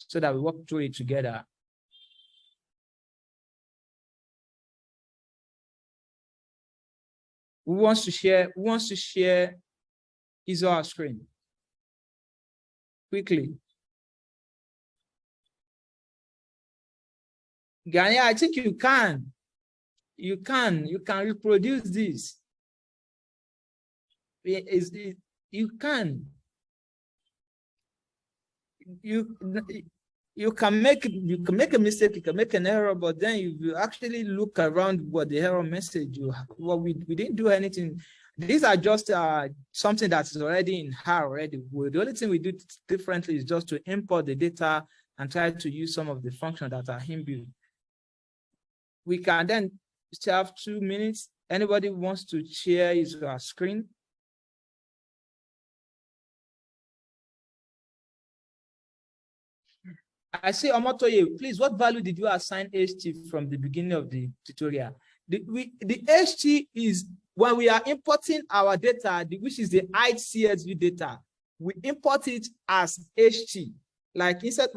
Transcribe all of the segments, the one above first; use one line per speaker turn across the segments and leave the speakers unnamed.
so that we walk through it together. Who wants to share his or her screen? Quickly. Ganya, I think you can. You can reproduce this. You can. You can make a mistake, you can make an error, but then you actually look around what the error message well, we didn't do anything. These are just something that is already in HAR already. The only thing we do differently is just to import the data and try to use some of the functions that are inbuilt. We can then still have 2 minutes. Anybody wants to share his screen? I say, Omotoye, please, what value did you assign HT from the beginning of the tutorial? The HT is when we are importing our data, which is the CSV data, we import it as HT. Like instead,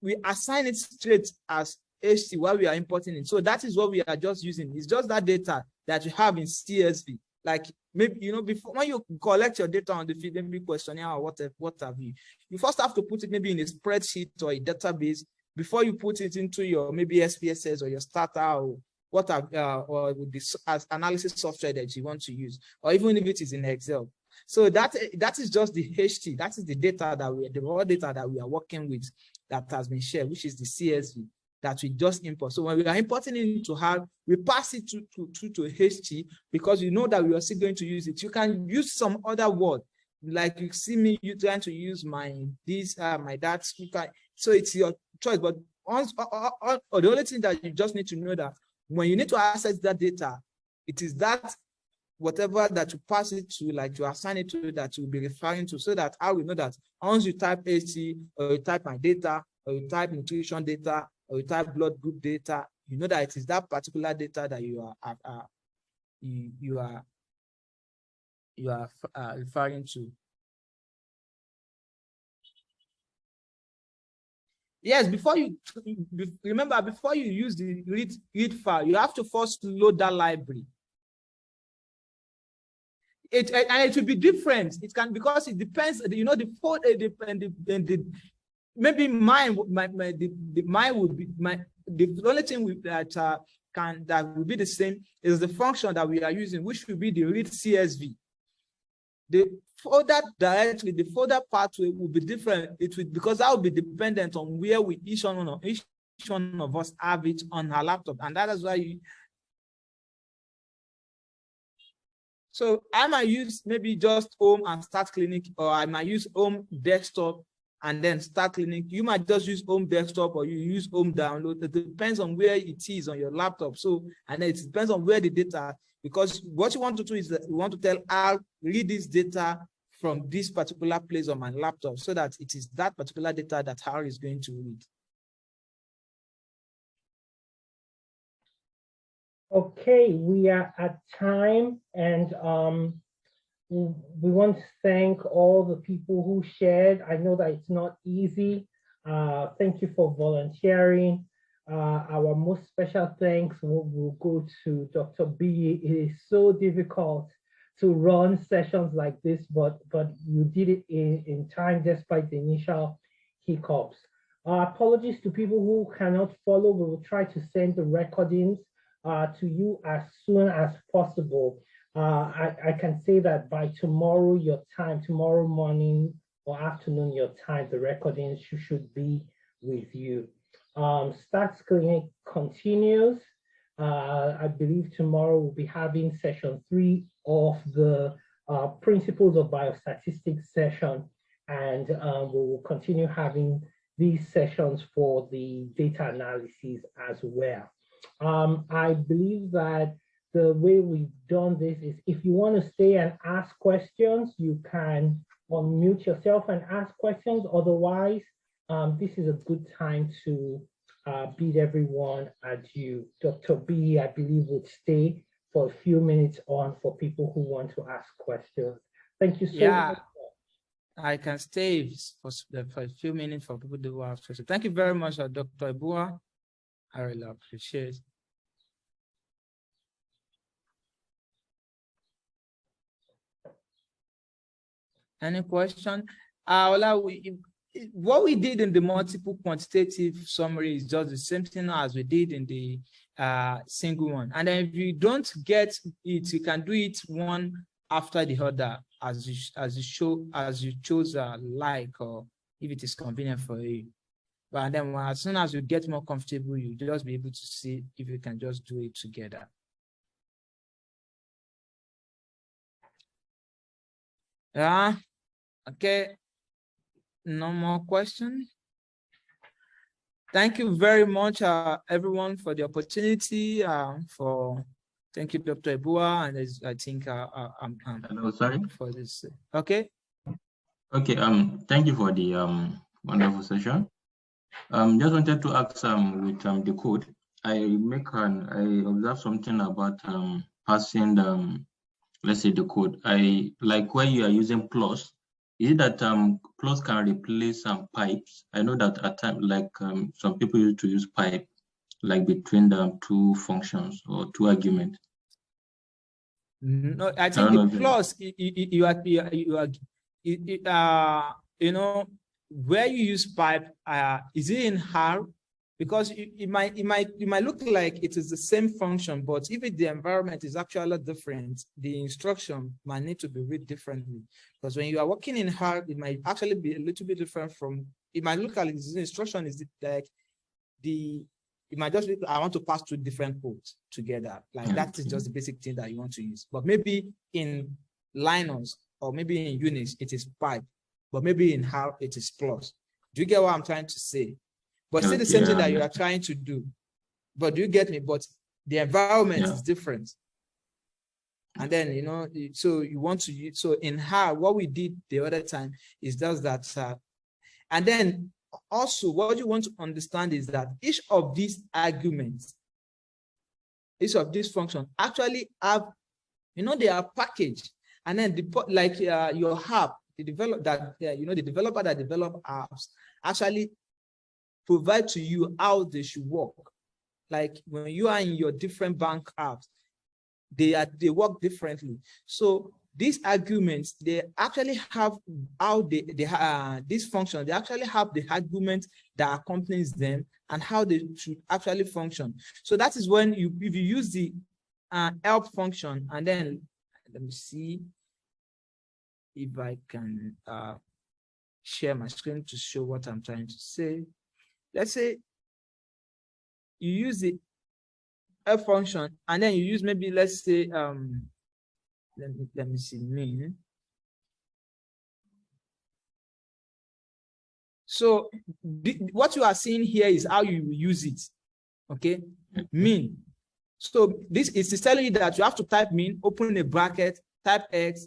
we assign it straight as HT while we are importing it. So that is what we are just using. It's just that data that you have in CSV. Like maybe, before when you collect your data on the field, maybe questionnaire or what have you, you first have to put it maybe in a spreadsheet or a database before you put it into your maybe SPSS or your starter or or with this analysis software that you want to use, or even if it is in Excel. So that is just the HT. That is the data the raw data that we are working with that has been shared, which is the CSV that we just import. So when we are importing it into HAR, we pass it to HT because you know that we are still going to use it. You can use some other word, like you see me trying to use my that. So it's your choice. But the only thing that you just need to know that when you need to access that data, it is that whatever that you pass it to, like you assign it to, that you'll be referring to, so that I will know that once you type HT or you type my data or you type nutrition data or you type blood group data, you know that it is that particular data that you are referring to. Yes, before you use the read file, you have to first load that library. And it will be different. It can, because it depends. The code maybe mine would be the only thing that will be the same is the function that we are using, which will be the read CSV. The folder directly, the folder pathway will be different. Because that will be dependent on where each one of us have it on our laptop, and that is why so I might use maybe just home and start clinic, or I might use home desktop and then start clinic. You might just use home desktop or you use home download. It depends on where it is on your laptop. So, and it depends on where the data, because what you want to do is that you want to tell I'll read this data from this particular place on my laptop, so that it is that particular data that Harry is going to read.
Okay, we are at time, and we want to thank all the people who shared. I know that it's not easy. Thank you for volunteering. Our most special thanks will go to Dr. B. It is so difficult to run sessions like this, but you did it in time despite the initial hiccups. Apologies to people who cannot follow. We will try to send the recordings to you as soon as possible. I can say that by tomorrow, your time, tomorrow morning or afternoon, your time, the recordings should be with you. Stats Clinic continues. I believe tomorrow we'll be having session 3 of the Principles of Biostatistics session, and we will continue having these sessions for the data analysis as well. I believe that the way we've done this is, if you want to stay and ask questions, you can unmute yourself and ask questions. Otherwise, this is a good time to bid everyone adieu. Dr. B, I believe, would stay for a few minutes on for people who want to ask questions. Thank you so much.
I can stay for a few minutes for people who have questions. Thank you very much, Dr. Ebua. I really appreciate it. Any question? What we did in the multiple quantitative summary is just the same thing as we did in the single one. And then if you don't get it, you can do it one after the other as you chose like, or if it is convenient for you. But then as soon as you get more comfortable, you just be able to see if you can just do it together. Yeah. Okay. No more questions. Thank you very much, everyone, for the opportunity. Thank you, Dr. Ebua, and I think I'm
Hello, sorry
for this. Okay.
Okay. Thank you for the wonderful session. Just wanted to ask with the code. I observed something about passing let's say the code. I like where you are using plus. Is it that plus can replace some pipes? I know that at times, like some people used to use pipe, like between the two functions or two arguments.
No, I think the plus you know, where you use pipe, is it in R? Because it might look like it is the same function, but if the environment is actually different, the instruction might need to be read differently. Because when you are working in R, it might actually be a little bit different from. It might look like the instruction is like it might just be, I want to pass two different codes together. Like that is just the basic thing that you want to use. But maybe in Linux or maybe in Unix, it is pipe, but maybe in R, it is plus. Do you get what I'm trying to say? But still the same thing that you are trying to do. But do you get me? But the environment is different. And then, you know, so you want to use, so in R, what we did the other time is just that. And then also what you want to understand is that each of these arguments, each of these functions actually have, you know, they are packaged. And then like your app, the developer that develop apps actually provide to you how they should work. Like when you are in your different bank apps, they work differently. So these arguments, they actually have how these functions, they actually have the argument that accompanies them and how they should actually function. So that is when if you use the help function, and then let me see if I can share my screen to show what I'm trying to say. Let's say you use the help function, and then you use maybe, let's say, let me see, min. So what you are seeing here is how you use it. Okay, min. So this is telling you that you have to type min, open a bracket, type x,